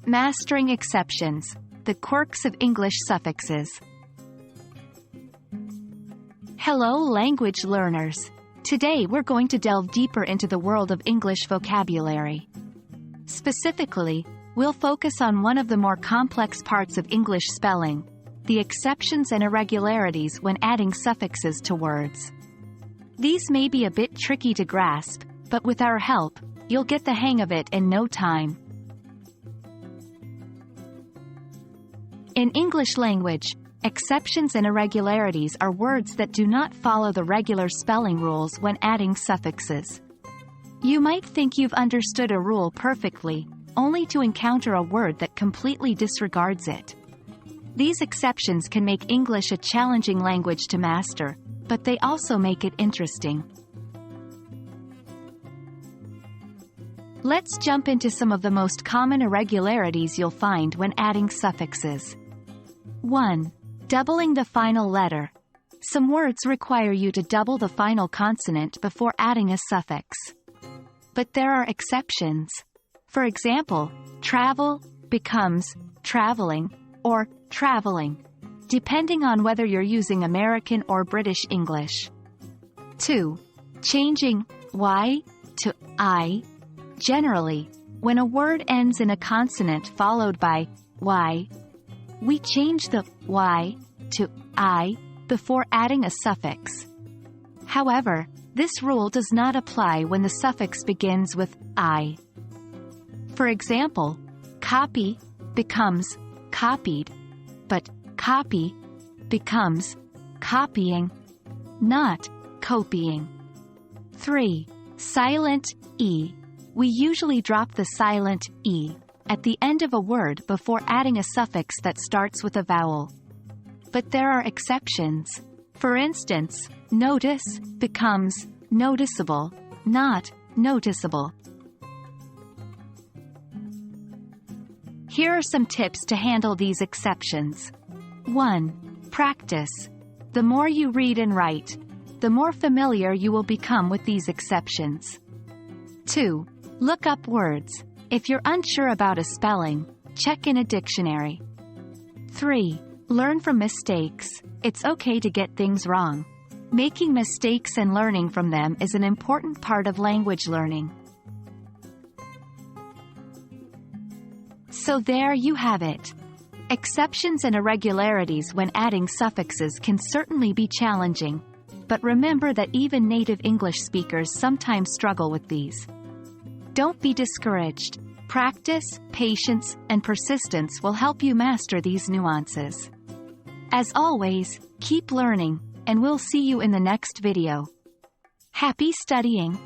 Mastering exceptions, the quirks of English suffixes. Hello language learners. Today we're going to delve deeper into the world of English vocabulary. Specifically, we'll focus on one of the more complex parts of English spelling, the exceptions and irregularities when adding suffixes to words. These may be a bit tricky to grasp, but with our help, you'll get the hang of it in no time. In English language, exceptions and irregularities are words that do not follow the regular spelling rules when adding suffixes. You might think you've understood a rule perfectly, only to encounter a word that completely disregards it. These exceptions can make English a challenging language to master, but they also make it interesting. Let's jump into some of the most common irregularities you'll find when adding suffixes. 1. Doubling the final letter. Some words require you to double the final consonant before adding a suffix. But there are exceptions. For example, travel becomes traveling or traveling, depending on whether you're using American or British English. 2. Changing Y to I. Generally, when a word ends in a consonant followed by Y, we change the Y to I before adding a suffix. However, this rule does not apply when the suffix begins with I. For example, copy becomes copied, but copy becomes copying, not copying. 3. Silent E. We usually drop the silent E at the end of a word before adding a suffix that starts with a vowel. But there are exceptions. For instance, notice becomes noticeable, not noticeable. Here are some tips to handle these exceptions. 1. Practice. The more you read and write, the more familiar you will become with these exceptions. 2. Look up words. If you're unsure about a spelling, check in a dictionary. 3. Learn from mistakes. It's okay to get things wrong. Making mistakes and learning from them is an important part of language learning. So there you have it. Exceptions and irregularities when adding suffixes can certainly be challenging, but remember that even native English speakers sometimes struggle with these. Don't be discouraged. Practice, patience, and persistence will help you master these nuances. As always, keep learning, and we'll see you in the next video. Happy studying!